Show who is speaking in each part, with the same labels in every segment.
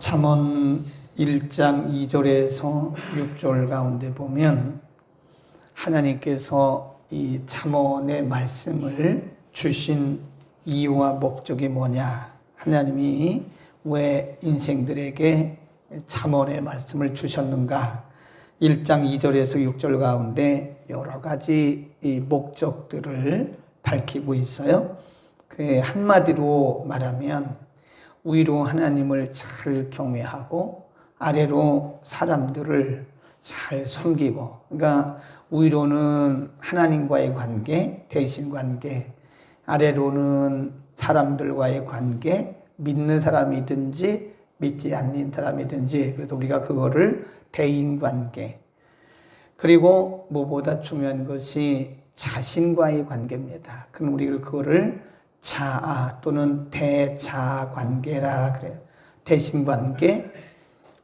Speaker 1: 잠언 1장 2절에서 6절 가운데 보면 하나님께서 이 잠언의 말씀을 주신 이유와 목적이 뭐냐, 하나님이 왜 인생들에게 잠언의 말씀을 주셨는가, 1장 2절에서 6절 가운데 여러 가지 이 목적들을 밝히고 있어요. 그 한마디로 말하면 위로 하나님을 잘 경외하고 아래로 사람들을 잘 섬기고, 그러니까 위로는 하나님과의 관계, 대신 관계, 아래로는 사람들과의 관계, 믿는 사람이든지 믿지 않는 사람이든지, 그래서 우리가 그거를 대인 관계, 그리고 무엇보다 중요한 것이 자신과의 관계입니다. 그럼 우리가 그거를 자아 또는 대자 관계라 그래요. 대신 관계,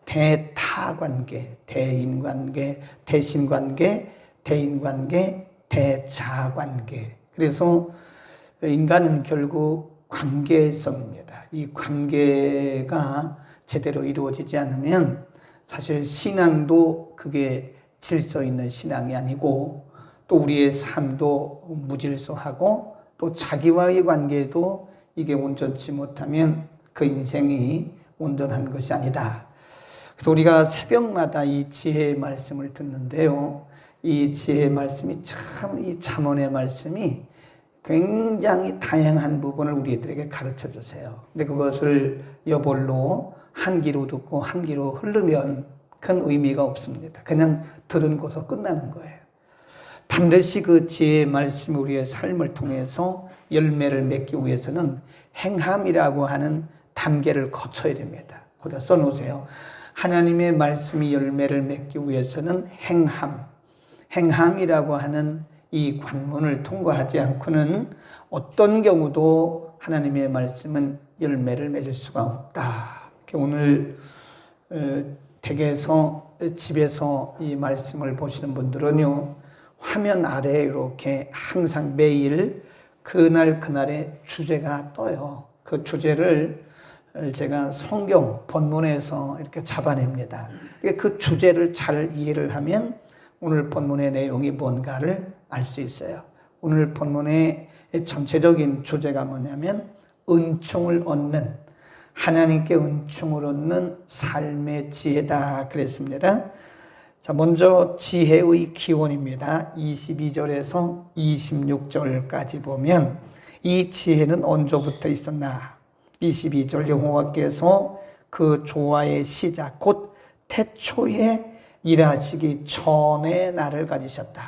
Speaker 1: 대타 관계, 대인 관계, 대신 관계, 대인 관계, 대자 관계. 그래서 인간은 결국 관계성입니다. 이 관계가 제대로 이루어지지 않으면 사실 신앙도 그게 질서 있는 신앙이 아니고, 또 우리의 삶도 무질서하고, 또 자기와의 관계도 이게 온전치 못하면 그 인생이 온전한 것이 아니다. 그래서 우리가 새벽마다 이 지혜의 말씀을 듣는데요, 이 지혜의 말씀이 참, 이 잠언의 말씀이 굉장히 다양한 부분을 우리들에게 가르쳐 주세요. 근데 그것을 여벌로 한 귀로 듣고 한 귀로 흐르면 큰 의미가 없습니다. 그냥 들은 곳서 끝나는 거예요. 반드시 그 지혜의 말씀이 우리의 삶을 통해서 열매를 맺기 위해서는 행함이라고 하는 단계를 거쳐야 됩니다. 거기다 써놓으세요. 하나님의 말씀이 열매를 맺기 위해서는 행함이라고 하는 이 관문을 통과하지 않고는 어떤 경우도 하나님의 말씀은 열매를 맺을 수가 없다. 오늘 댁에서 집에서 이 말씀을 보시는 분들은요, 화면 아래에 이렇게 항상 매일 그날의 주제가 떠요. 그 주제를 제가 성경 본문에서 이렇게 잡아냅니다. 그 주제를 잘 이해를 하면 오늘 본문의 내용이 뭔가를 알 수 있어요. 오늘 본문의 전체적인 주제가 뭐냐면 은총을 얻는, 하나님께 은총을 얻는 삶의 지혜다 그랬습니다. 자, 먼저 지혜의 기원입니다. 22절에서 26절까지 보면 이 지혜는 언제부터 있었나? 22절, 여호와께서 그 조화의 시작 곧 태초에 일하시기 전에 나를 가지셨다.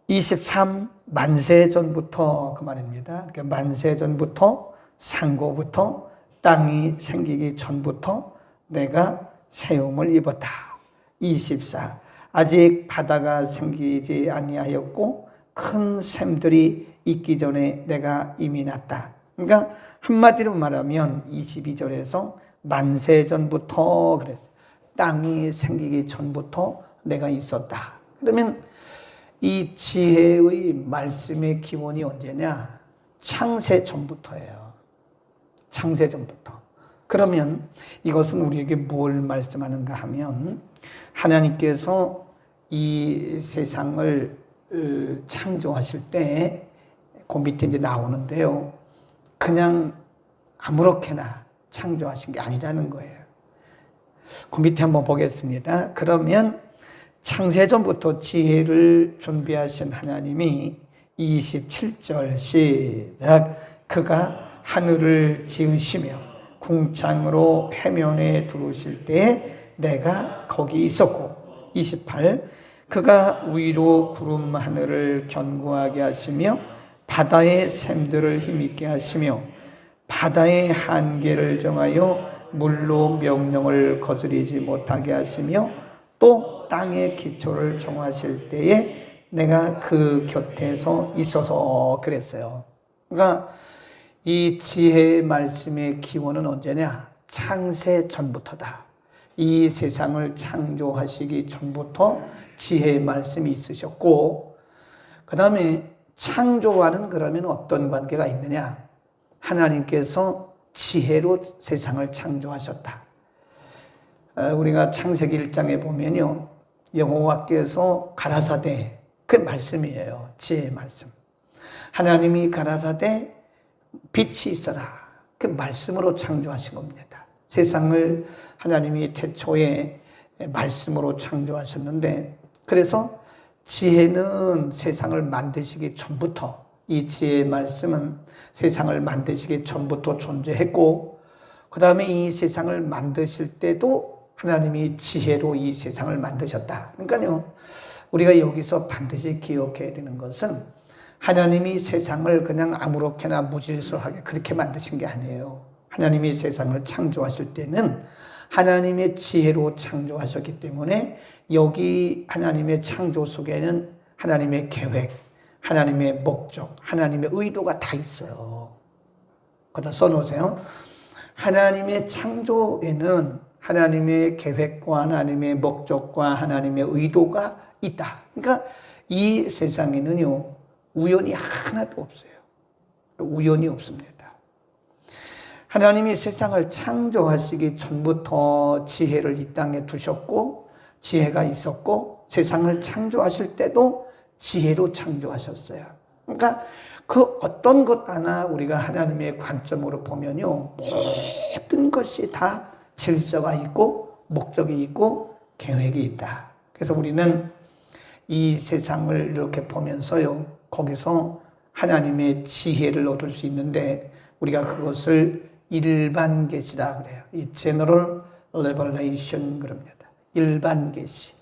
Speaker 1: 23, 만세 전부터 그 말입니다. 그러니까 만세 전부터, 상고부터, 땅이 생기기 전부터 내가 세움을 입었다. 24, 아직 바다가 생기지 아니하였고 큰 샘들이 있기 전에 내가 이미 났다. 그러니까 한마디로 말하면 22절에서 만세 전부터 그랬어요. 땅이 생기기 전부터 내가 있었다. 그러면 이 지혜의 말씀의 기원이 언제냐? 창세 전부터예요. 창세 전부터. 그러면 이것은 우리에게 뭘 말씀하는가 하면, 하나님께서 이 세상을 창조하실 때 그 밑에 이제 나오는데요, 그냥 아무렇게나 창조하신 게 아니라는 거예요. 그 밑에 한번 보겠습니다. 그러면 창세전부터 지혜를 준비하신 하나님이 27절 시작, 그가 하늘을 지으시며 궁창으로 해면에 두르실 때에 내가 거기 있었고, 28, 그가 위로 구름 하늘을 견고하게 하시며 바다의 샘들을 힘있게 하시며 바다의 한계를 정하여 물로 명령을 거스리지 못하게 하시며 또 땅의 기초를 정하실 때에 내가 그 곁에서 있어서 그랬어요. 그러니까 이 지혜의 말씀의 기원은 언제냐? 창세 전부터다. 이 세상을 창조하시기 전부터 지혜의 말씀이 있으셨고, 그 다음에 창조와는 그러면 어떤 관계가 있느냐? 하나님께서 지혜로 세상을 창조하셨다. 우리가 창세기 1장에 보면요, 여호와께서 가라사대, 그 말씀이에요. 지혜의 말씀. 하나님이 가라사대 빛이 있어라, 그 말씀으로 창조하신 겁니다. 세상을 하나님이 태초에 말씀으로 창조하셨는데, 그래서 지혜는 세상을 만드시기 전부터, 이 지혜의 말씀은 세상을 만드시기 전부터 존재했고, 그 다음에 이 세상을 만드실 때도 하나님이 지혜로 이 세상을 만드셨다. 그러니까요, 우리가 여기서 반드시 기억해야 되는 것은 하나님이 세상을 그냥 아무렇게나 무질서하게 그렇게 만드신 게 아니에요. 하나님이 세상을 창조하실 때는 하나님의 지혜로 창조하셨기 때문에 여기 하나님의 창조 속에는 하나님의 계획, 하나님의 목적, 하나님의 의도가 다 있어요. 거기다 써놓으세요. 하나님의 창조에는 하나님의 계획과 하나님의 목적과 하나님의 의도가 있다. 그러니까 이 세상에는요, 우연이 하나도 없어요. 우연이 없습니다. 하나님이 세상을 창조하시기 전부터 지혜를 이 땅에 두셨고, 지혜가 있었고, 세상을 창조하실 때도 지혜로 창조하셨어요. 그러니까 그 어떤 것 하나 우리가 하나님의 관점으로 보면요, 모든 것이 다 질서가 있고 목적이 있고 계획이 있다. 그래서 우리는 이 세상을 이렇게 보면서요, 거기서 하나님의 지혜를 얻을 수 있는데, 우리가 그것을 일반 계시라 그래요. 이 General Revelation 그럽니다. 일반 계시.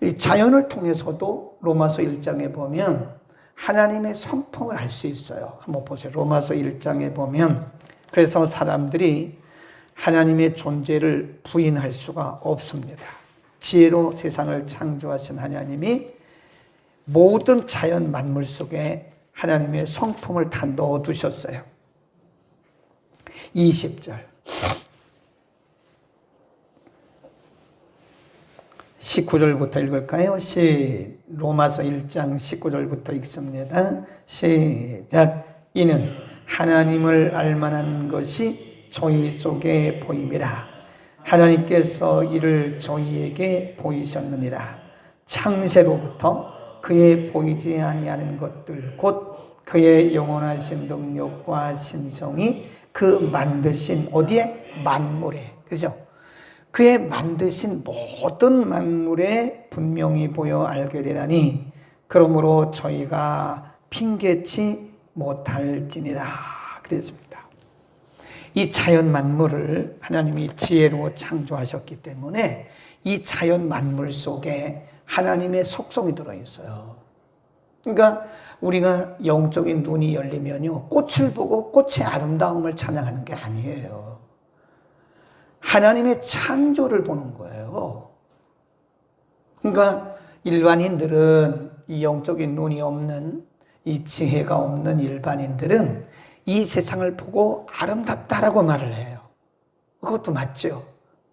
Speaker 1: 이 자연을 통해서도 로마서 1장에 보면 하나님의 성품을 알 수 있어요. 한번 보세요. 로마서 1장에 보면, 그래서 사람들이 하나님의 존재를 부인할 수가 없습니다. 지혜로 세상을 창조하신 하나님이 모든 자연 만물 속에 하나님의 성품을 다 넣어두셨어요. 20절. 19절부터 읽을까요? 로마서 1장 19절부터 읽습니다. 시작. 이는 하나님을 알만한 것이 저희 속에 보임이라. 하나님께서 이를 저희에게 보이셨느니라. 창세로부터 그의 보이지 아니하는 것들, 곧 그의 영원하신 능력과 신성이 그 만드신 어디에? 만물에. 그죠? 그의 만드신 모든 만물에 분명히 보여 알게 되나니, 그러므로 저희가 핑계치 못할지니라. 그랬습니다. 이 자연 만물을 하나님이 지혜로 창조하셨기 때문에 이 자연 만물 속에 하나님의 속성이 들어있어요. 그러니까 우리가 영적인 눈이 열리면요, 꽃을 보고 꽃의 아름다움을 찬양하는 게 아니에요. 하나님의 창조를 보는 거예요. 그러니까 일반인들은, 이 영적인 눈이 없는, 이 지혜가 없는 일반인들은 이 세상을 보고 아름답다라고 말을 해요. 그것도 맞죠.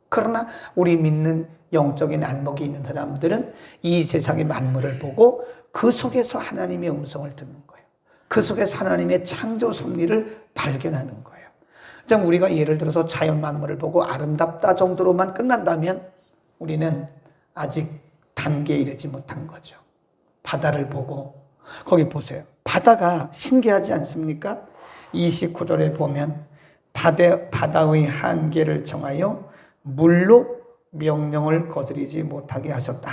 Speaker 1: 그러나 우리 믿는 영적인 안목이 있는 사람들은 이 세상의 만물을 보고 그 속에서 하나님의 음성을 듣는 거예요. 그 속에서 하나님의 창조 섭리를 발견하는 거예요. 우리가 예를 들어서 자연 만물을 보고 아름답다 정도로만 끝난다면 우리는 아직 단계에 이르지 못한 거죠. 바다를 보고, 거기 보세요. 바다가 신기하지 않습니까? 29절에 보면 바다의 한계를 정하여 물로 명령을 거스르지 못하게 하셨다.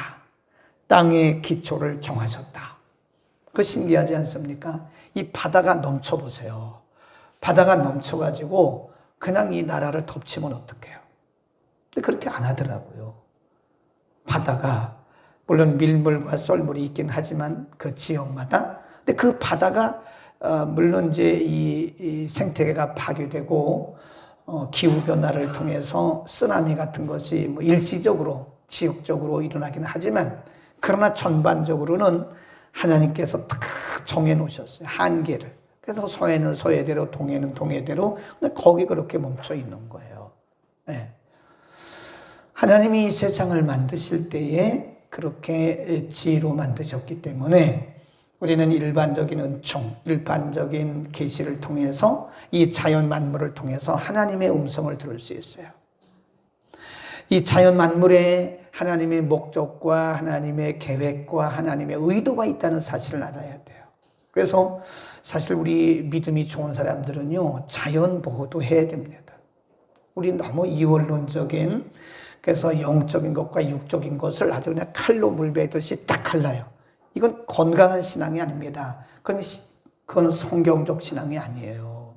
Speaker 1: 땅의 기초를 정하셨다. 그 신기하지 않습니까? 이 바다가 넘쳐보세요. 바다가 넘쳐가지고 그냥 이 나라를 덮치면 어떡해요? 근데 그렇게 안 하더라고요. 바다가 물론 밀물과 썰물이 있긴 하지만 그 지역마다, 근데 그 바다가 물론 이제 이 생태계가 파괴되고 기후 변화를 통해서 쓰나미 같은 것이 뭐 일시적으로 지역적으로 일어나긴 하지만, 그러나 전반적으로는 하나님께서 딱 정해 놓으셨어요. 한계를. 그래서 서해는 서해대로, 동해는 동해대로, 거기 그렇게 멈춰 있는 거예요. 네. 하나님이 이 세상을 만드실 때에 그렇게 지혜로 만드셨기 때문에 우리는 일반적인 은총, 일반적인 계시를 통해서 이 자연 만물을 통해서 하나님의 음성을 들을 수 있어요. 이 자연 만물에 하나님의 목적과 하나님의 계획과 하나님의 의도가 있다는 사실을 알아야 돼요. 그래서 사실 우리 믿음이 좋은 사람들은요, 자연 보호도 해야 됩니다. 우리 너무 이원론적인, 그래서 영적인 것과 육적인 것을 아주 그냥 칼로 물베듯이 딱 갈라요. 이건 건강한 신앙이 아닙니다. 그건 성경적 신앙이 아니에요.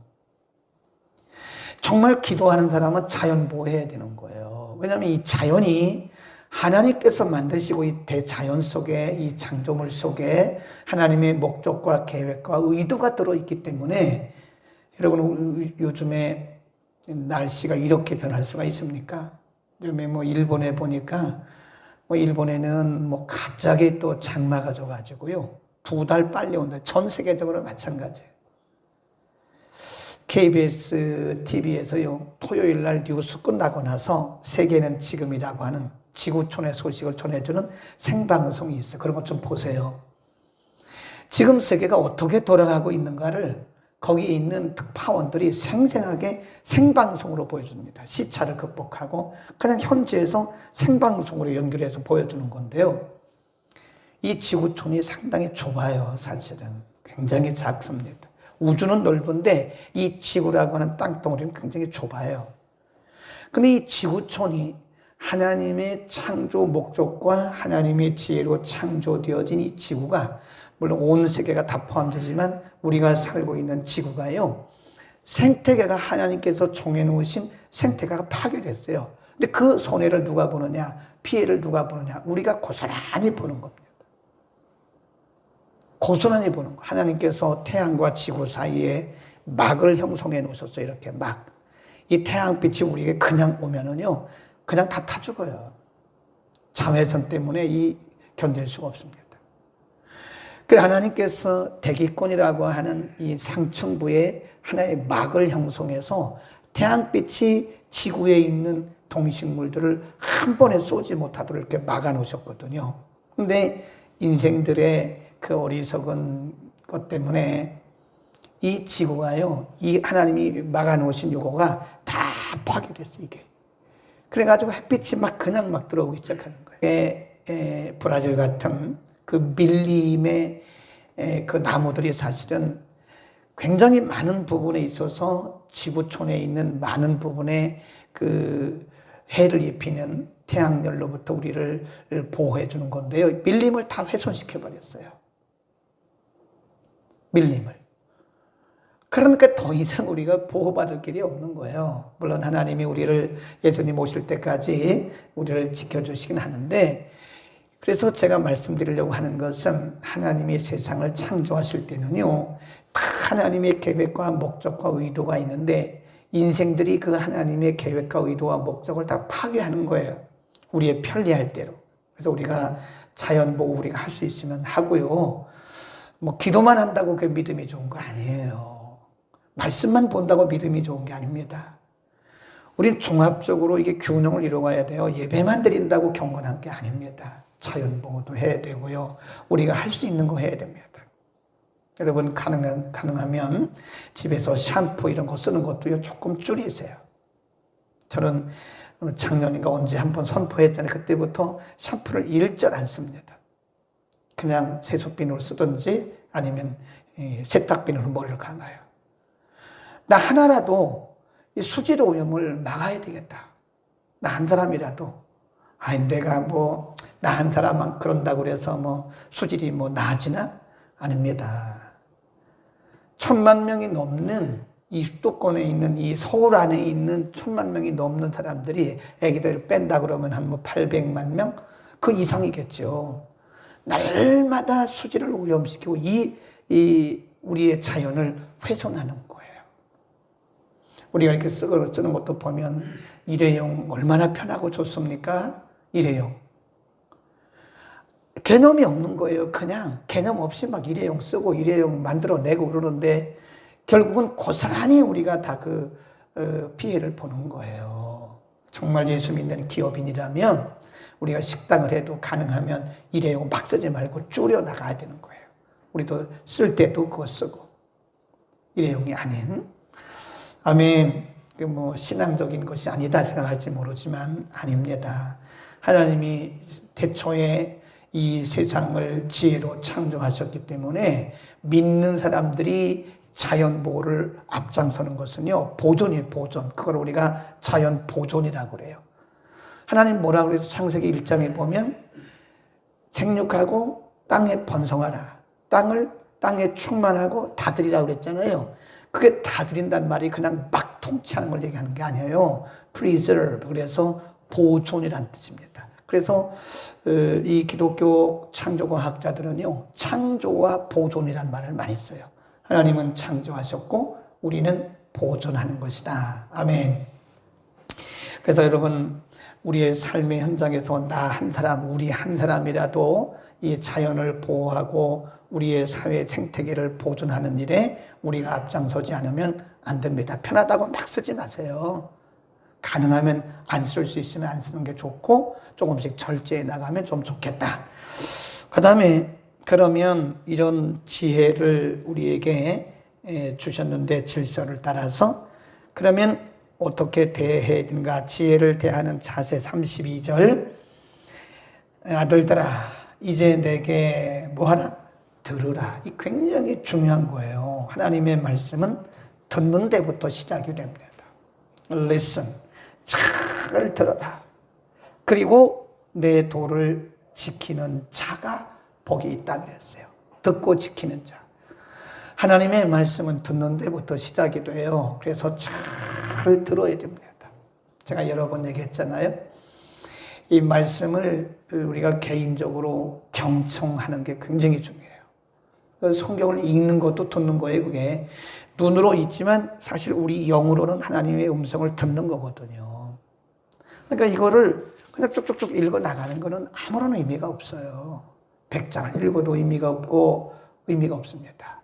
Speaker 1: 정말 기도하는 사람은 자연 보호해야 되는 거예요. 왜냐하면 이 자연이 하나님께서 만드시고 이 대자연 속에, 이 창조물 속에 하나님의 목적과 계획과 의도가 들어있기 때문에, 여러분 요즘에 날씨가 이렇게 변할 수가 있습니까? 요즘에 일본에 보니까 일본에는 갑자기 또 장마가 져가지고요, 2달 빨리 온다. 전 세계적으로 마찬가지예요. KBS TV에서요, 토요일 날 뉴스 끝나고 나서 세계는 지금이라고 하는 지구촌의 소식을 전해주는 생방송이 있어요. 그런 것 좀 보세요. 지금 세계가 어떻게 돌아가고 있는가를 거기에 있는 특파원들이 생생하게 생방송으로 보여줍니다. 시차를 극복하고 그냥 현지에서 생방송으로 연결해서 보여주는 건데요. 이 지구촌이 상당히 좁아요. 사실은 굉장히 작습니다. 우주는 넓은데 이 지구라고 하는 땅덩어리는 굉장히 좁아요. 근데 이 지구촌이 하나님의 창조 목적과 하나님의 지혜로 창조되어진 이 지구가, 물론 온 세계가 다 포함되지만 우리가 살고 있는 지구가요, 생태계가 하나님께서 정해놓으신 생태계가 파괴됐어요. 근데 그 손해를 누가 보느냐, 피해를 누가 보느냐, 우리가 고스란히 보는 겁니다. 고스란히 보는 거. 하나님께서 태양과 지구 사이에 막을 형성해 놓으셨어요. 이렇게 막. 이 태양빛이 우리에게 그냥 오면은요, 그냥 다 타 죽어요. 자외선 때문에 견딜 수가 없습니다. 그래서 하나님께서 대기권이라고 하는 이 상층부에 하나의 막을 형성해서 태양빛이 지구에 있는 동식물들을 한 번에 쏘지 못하도록 이렇게 막아 놓으셨거든요. 근데 인생들의 그 어리석은 것 때문에 이 지구가요, 이 하나님이 막아 놓으신 요거가 다 파괴됐어요, 이게. 그래가지고 햇빛이 그냥 들어오기 시작하는 거예요. 브라질 같은 그 밀림의 그 나무들이 사실은 굉장히 많은 부분에 있어서 지구촌에 있는 많은 부분에 그 해를 입히는 태양열로부터 우리를 보호해 주는 건데요. 밀림을 다 훼손시켜 버렸어요. 밀림을. 그러니까 더 이상 우리가 보호받을 길이 없는 거예요. 물론 하나님이 우리를 예수님 오실 때까지 우리를 지켜주시긴 하는데, 그래서 제가 말씀드리려고 하는 것은 하나님이 세상을 창조하실 때는요, 다 하나님의 계획과 목적과 의도가 있는데 인생들이 그 하나님의 계획과 의도와 목적을 다 파괴하는 거예요. 우리의 편리할 대로. 그래서 우리가 자연보호 우리가 할 수 있으면 하고요. 기도만 한다고 그 믿음이 좋은 거 아니에요. 말씀만 본다고 믿음이 좋은 게 아닙니다. 우린 종합적으로 이게 균형을 이루어가야 돼요. 예배만 드린다고 경건한 게 아닙니다. 자연보호도 해야 되고요. 우리가 할 수 있는 거 해야 됩니다. 여러분 가능하면 집에서 샴푸 이런 거 쓰는 것도 조금 줄이세요. 저는 작년인가 언제 한번 선포했잖아요. 그때부터 샴푸를 일절 안 씁니다. 그냥 세숫비누를 쓰든지 아니면 세탁비누로 머리를 감아요. 나 하나라도 이 수질 오염을 막아야 되겠다. 나 한 사람이라도. 내가 나 한 사람만 그런다고 그래서 수질이 나아지나? 아닙니다. 1,000만 명이 넘는 이 수도권에 있는 이 서울 안에 있는 1,000만 명이 넘는 사람들이 애기들 뺀다 그러면 한 800만 명? 그 이상이겠죠. 날마다 수질을 오염시키고 우리의 자연을 훼손하는 거예요. 우리가 이렇게 쓰는 것도 보면 일회용 얼마나 편하고 좋습니까? 일회용. 개념이 없는 거예요. 그냥 개념 없이 일회용 쓰고 일회용 만들어내고 그러는데 결국은 고스란히 우리가 다 피해를 보는 거예요. 정말 예수 믿는 기업인이라면 우리가 식당을 해도 가능하면 일회용 막 쓰지 말고 줄여 나가야 되는 거예요. 우리도 쓸 때도 그거 쓰고 일회용이 아닌. 아멘. 신앙적인 것이 아니다 생각할지 모르지만 아닙니다. 하나님이 태초에 이 세상을 지혜로 창조하셨기 때문에 믿는 사람들이 자연 보호를 앞장서는 것은요, 보존이에요, 보존. 그걸 우리가 자연 보존이라고 그래요. 하나님 뭐라고 그래서 창세기 1장에 보면 생육하고 땅에 번성하라. 땅에 충만하고 다스리라고 그랬잖아요. 그게 다스린다는 말이 그냥 막 통치하는 걸 얘기하는 게 아니에요. preserve. 그래서 보존이라는 뜻입니다. 그래서 이 기독교 창조과학자들은요, 창조와 보존이라는 말을 많이 써요. 하나님은 창조하셨고 우리는 보존하는 것이다. 아멘. 그래서 여러분, 우리의 삶의 현장에서 나 한 사람, 우리 한 사람이라도 이 자연을 보호하고 우리의 사회 생태계를 보존하는 일에 우리가 앞장서지 않으면 안 됩니다. 편하다고 막 쓰지 마세요. 가능하면 안 쓸 수 있으면 안 쓰는 게 좋고 조금씩 절제해 나가면 좀 좋겠다. 그 다음에 그러면 이런 지혜를 우리에게 주셨는데 질서를 따라서 그러면 어떻게 대해야 되는가? 지혜를 대하는 자세 32절. 아들들아 이제 내게 뭐하라? 들으라. 이 굉장히 중요한 거예요. 하나님의 말씀은 듣는 데부터 시작이 됩니다. Listen. 잘 들어라. 그리고 내 도를 지키는 자가 복이 있다 그랬어요. 듣고 지키는 자. 하나님의 말씀은 듣는 데부터 시작이 돼요. 그래서 잘 들어야 됩니다. 제가 여러 번 얘기했잖아요. 이 말씀을 우리가 개인적으로 경청하는 게 굉장히 중요해요. 성경을 읽는 것도 듣는 거예요. 그게 눈으로 있지만 사실 우리 영으로는 하나님의 음성을 듣는 거거든요. 그러니까 이거를 그냥 쭉쭉쭉 읽어 나가는 거는 아무런 의미가 없어요. 100장을 읽어도 의미가 없고 의미가 없습니다.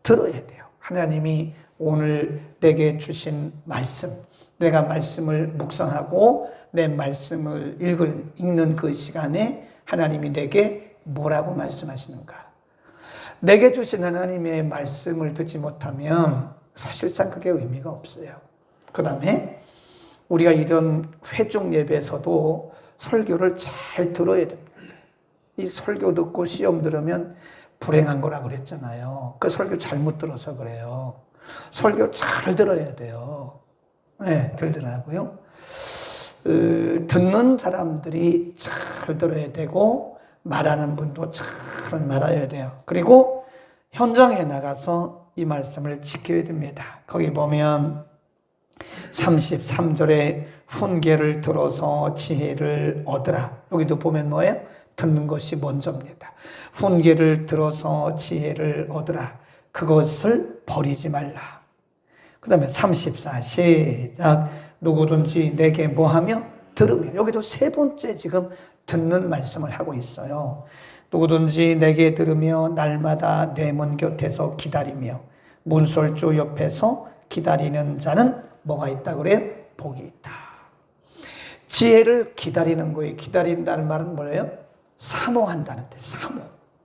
Speaker 1: 들어야 돼요. 하나님이 오늘 내게 주신 말씀, 내가 말씀을 묵상하고 내 말씀을 읽는 그 시간에 하나님이 내게 뭐라고 말씀하시는가. 내게 주신 하나님의 말씀을 듣지 못하면 사실상 그게 의미가 없어요. 그 다음에 우리가 이런 회중 예배에서도 설교를 잘 들어야 됩니다. 이 설교 듣고 시험 들으면 불행한 거라 그랬잖아요. 그 설교 잘못 들어서 그래요. 설교 잘 들어야 돼요. 네, 들더라고요. 듣는 사람들이 잘 들어야 되고 말하는 분도 잘 말아야 돼요. 그리고 현장에 나가서 이 말씀을 지켜야 됩니다. 거기 보면 33절에 훈계를 들어서 지혜를 얻으라. 여기도 보면 뭐예요? 듣는 것이 먼저입니다. 훈계를 들어서 지혜를 얻으라. 그것을 버리지 말라. 그 다음에 34 시작. 누구든지 내게 뭐하며 들으며. 여기도 세 번째 지금 듣는 말씀을 하고 있어요. 누구든지 내게 들으며 날마다 내 문 곁에서 기다리며 문설주 옆에서 기다리는 자는 뭐가 있다 그래요? 복이 있다. 지혜를 기다리는 거예요. 기다린다는 말은 뭐예요? 사모한다는 뜻. 사모.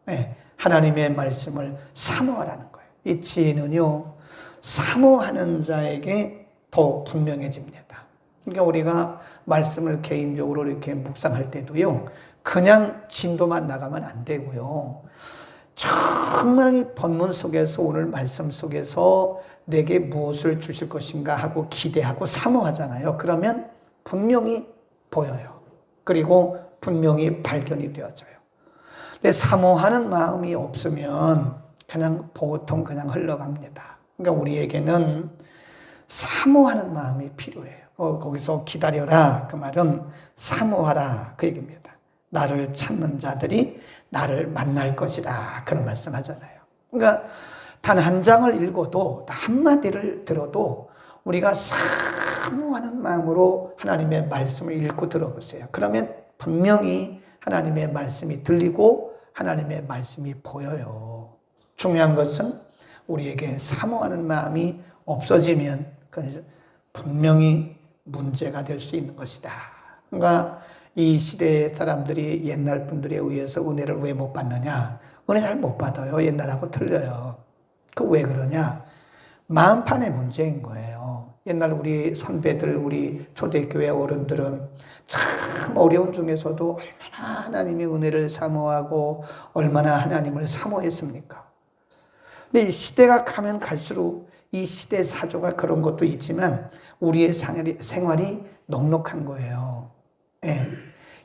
Speaker 1: 네, 하나님의 말씀을 사모하라는 거예요. 이 지혜는요, 사모하는 자에게 더욱 분명해집니다. 그러니까 우리가 말씀을 개인적으로 이렇게 묵상할 때도요, 그냥 진도만 나가면 안 되고요. 정말 이 본문 속에서 오늘 말씀 속에서 내게 무엇을 주실 것인가 하고 기대하고 사모하잖아요. 그러면 분명히 보여요. 그리고 분명히 발견이 되어져요. 근데 사모하는 마음이 없으면 그냥 보통 그냥 흘러갑니다. 그러니까 우리에게는 사모하는 마음이 필요해요. 거기서 기다려라 그 말은 사모하라 그 얘기입니다. 나를 찾는 자들이 나를 만날 것이다 그런 말씀 하잖아요. 그러니까 단 한 장을 읽어도 한마디를 들어도 우리가 사모하는 마음으로 하나님의 말씀을 읽고 들어보세요. 그러면 분명히 하나님의 말씀이 들리고 하나님의 말씀이 보여요. 중요한 것은 우리에게 사모하는 마음이 없어지면 분명히 문제가 될 수 있는 것이다. 그러니까 이 시대의 사람들이 옛날 분들에 의해서 은혜를 왜 못 받느냐? 은혜 잘 못 받아요. 옛날하고 틀려요. 그 왜 그러냐? 마음판의 문제인 거예요. 옛날 우리 선배들, 우리 초대교회 어른들은 참 어려운 중에서도 얼마나 하나님의 은혜를 사모하고 얼마나 하나님을 사모했습니까? 근데 이 시대가 가면 갈수록 이 시대 사조가 그런 것도 있지만 우리의 생활이 넉넉한 거예요. 예.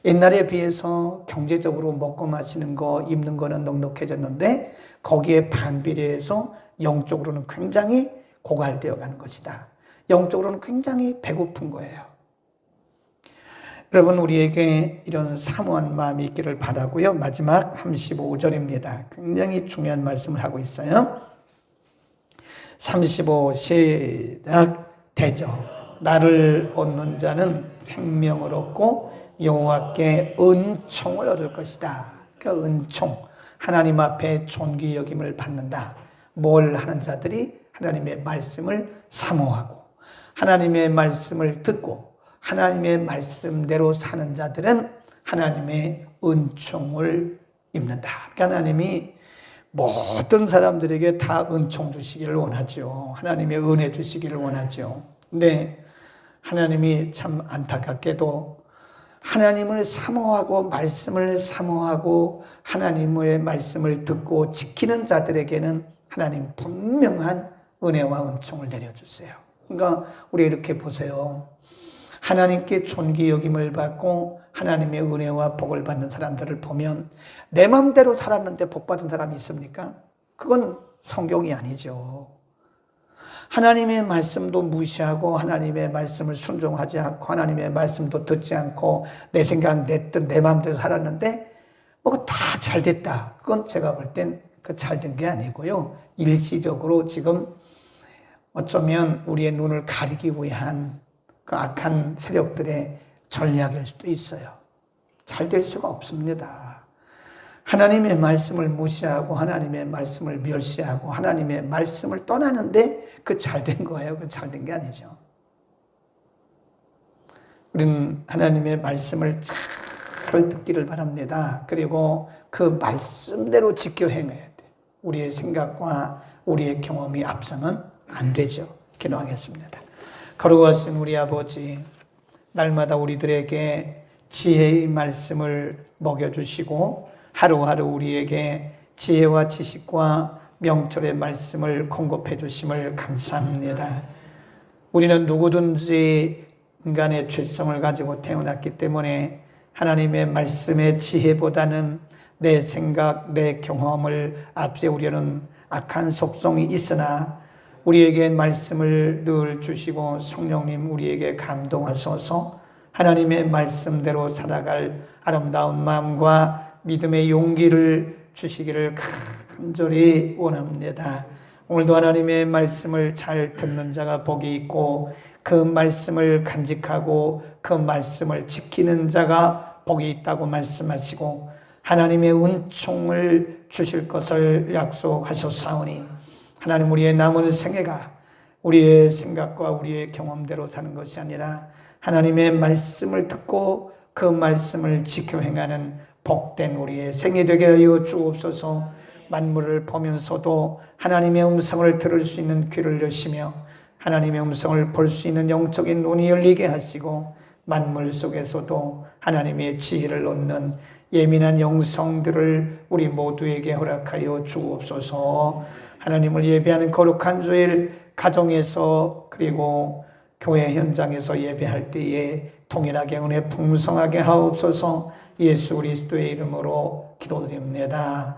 Speaker 1: 옛날에 비해서 경제적으로 먹고 마시는 거, 입는 거는 넉넉해졌는데 거기에 반비례해서 영적으로는 굉장히 고갈되어 가는 것이다. 영적으로는 굉장히 배고픈 거예요. 여러분, 우리에게 이런 사모한 마음이 있기를 바라고요. 마지막 35절입니다. 굉장히 중요한 말씀을 하고 있어요. 35 시작. 대저 나를 얻는 자는 생명을 얻고 여호와께 은총을 얻을 것이다. 그러니까 은총, 하나님 앞에 존귀 여김을 받는다. 뭘 하는 자들이 하나님의 말씀을 사모하고 하나님의 말씀을 듣고 하나님의 말씀대로 사는 자들은 하나님의 은총을 입는다. 그러니까 하나님이 모든 사람들에게 다 은총 주시기를 원하죠. 하나님의 은혜 주시기를 원하죠. 근데 하나님이 참 안타깝게도 하나님을 사모하고 말씀을 사모하고 하나님의 말씀을 듣고 지키는 자들에게는 하나님 분명한 은혜와 은총을 내려주세요. 그러니까 우리 이렇게 보세요. 하나님께 존귀 여김을 받고 하나님의 은혜와 복을 받는 사람들을 보면 내 마음대로 살았는데 복 받은 사람이 있습니까? 그건 성경이 아니죠. 하나님의 말씀도 무시하고 하나님의 말씀을 순종하지 않고 하나님의 말씀도 듣지 않고 내 생각, 내 뜻, 내 마음대로 살았는데 뭐 다 잘 됐다. 그건 제가 볼 땐 그 잘 된 게 아니고요. 일시적으로 지금 어쩌면 우리의 눈을 가리기 위한 그 악한 세력들의 전략일 수도 있어요. 잘 될 수가 없습니다. 하나님의 말씀을 무시하고 하나님의 말씀을 멸시하고 하나님의 말씀을 떠나는데 그 잘 된 거예요. 그 잘 된 게 아니죠. 우리는 하나님의 말씀을 잘 듣기를 바랍니다. 그리고 그 말씀대로 지켜 행해야 돼. 우리의 생각과 우리의 경험이 앞서면 안 되죠. 기도하겠습니다. 거룩하신 우리 아버지, 날마다 우리들에게 지혜의 말씀을 먹여주시고 하루하루 우리에게 지혜와 지식과 명철의 말씀을 공급해 주심을 감사합니다. 우리는 누구든지 인간의 죄성을 가지고 태어났기 때문에 하나님의 말씀의 지혜보다는 내 생각, 내 경험을 앞세우려는 악한 속성이 있으나 우리에게 말씀을 늘 주시고 성령님 우리에게 감동하소서. 하나님의 말씀대로 살아갈 아름다운 마음과 믿음의 용기를 주시기를 간절히 원합니다. 오늘도 하나님의 말씀을 잘 듣는 자가 복이 있고 그 말씀을 간직하고 그 말씀을 지키는 자가 복이 있다고 말씀하시고 하나님의 은총을 주실 것을 약속하셨사오니 하나님 우리의 남은 생애가 우리의 생각과 우리의 경험대로 사는 것이 아니라 하나님의 말씀을 듣고 그 말씀을 지켜 행하는 복된 우리의 생애 되게 하여 주옵소서. 만물을 보면서도 하나님의 음성을 들을 수 있는 귀를 여시며 하나님의 음성을 볼 수 있는 영적인 눈이 열리게 하시고 만물 속에서도 하나님의 지혜를 얻는 예민한 영성들을 우리 모두에게 허락하여 주옵소서. 하나님을 예배하는 거룩한 주일 가정에서 그리고 교회 현장에서 예배할 때에 동일하게 은혜 풍성하게 하옵소서. 예수 그리스도의 이름으로 기도드립니다.